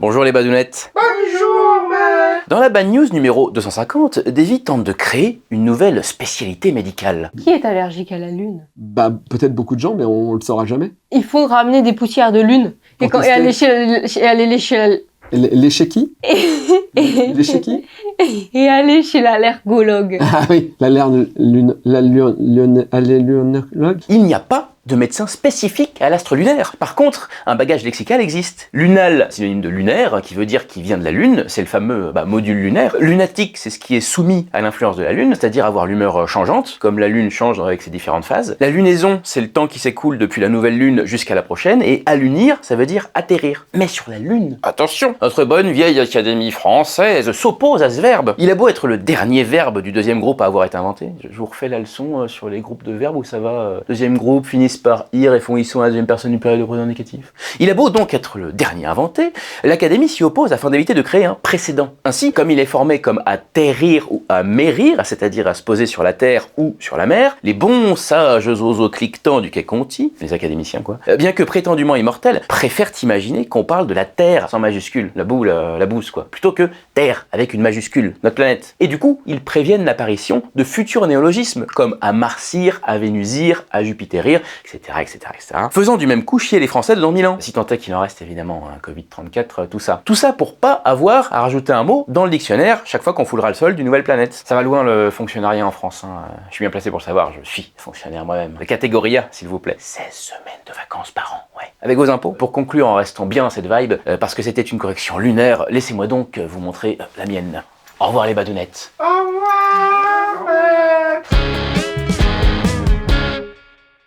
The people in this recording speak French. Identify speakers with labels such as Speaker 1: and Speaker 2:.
Speaker 1: Bonjour les badounettes.
Speaker 2: Bonjour, maître.
Speaker 1: Dans la Bad News numéro 250, Davy tente de créer une nouvelle spécialité médicale.
Speaker 3: Qui est allergique à la lune?
Speaker 2: Bah, peut-être beaucoup de gens, mais on le saura jamais.
Speaker 3: Il faut ramener des poussières de lune et,
Speaker 2: Pour
Speaker 3: et aller chez
Speaker 2: Lécher qui Lécher qui
Speaker 3: et aller chez l'allergologue.
Speaker 2: Ah oui, l'allergologue.
Speaker 1: Il n'y a pas de médecin spécifique à l'astre lunaire. Par contre, un bagage lexical existe. Lunal, synonyme de lunaire, qui veut dire qui vient de la Lune, c'est le fameux module lunaire. Lunatique, c'est ce qui est soumis à l'influence de la Lune, c'est-à-dire avoir l'humeur changeante, comme la Lune change avec ses différentes phases. La lunaison, c'est le temps qui s'écoule depuis la nouvelle Lune jusqu'à la prochaine, et allunir, ça veut dire atterrir. Mais sur la Lune, attention, notre bonne vieille Académie française s'oppose à ce verbe. Il a beau être le dernier verbe du deuxième groupe à avoir été inventé. Je vous refais la leçon sur les groupes de verbes où ça va. Deuxième groupe finissent par ir et font ils sont à la deuxième personne du pluriel de présent négatif. Il a beau donc être le dernier inventé, l'Académie s'y oppose afin d'éviter de créer un précédent. Ainsi, comme il est formé comme atterrir ou à mérir, c'est-à-dire à se poser sur la terre ou sur la mer, les bons sages oiseaux cliquetants du quai Conti, les académiciens quoi, bien que prétendument immortels, préfèrent imaginer qu'on parle de la Terre sans majuscule, la boue, la bouse quoi, plutôt que Terre avec une majuscule, notre planète. Et du coup, ils préviennent l'apparition de futurs néologismes comme à Marsir, à Vénusir, à Jupiterir, etc., faisant du même coup chier les Français dans 1000 ans. Si tant est qu'il en reste évidemment un Covid-34, tout ça. Tout ça pour pas avoir à rajouter un mot dans le dictionnaire chaque fois qu'on foulera le sol d'une nouvelle planète. Ça va loin le fonctionnariat en France, hein. Je suis bien placé pour le savoir, je suis fonctionnaire moi-même. La catégorie A, s'il vous plaît. 16 semaines de vacances par an, ouais. Avec vos impôts. Pour conclure en restant bien dans cette vibe, parce que c'était une correction lunaire, laissez-moi donc vous montrer la mienne. Au revoir les badounettes.
Speaker 2: Au revoir.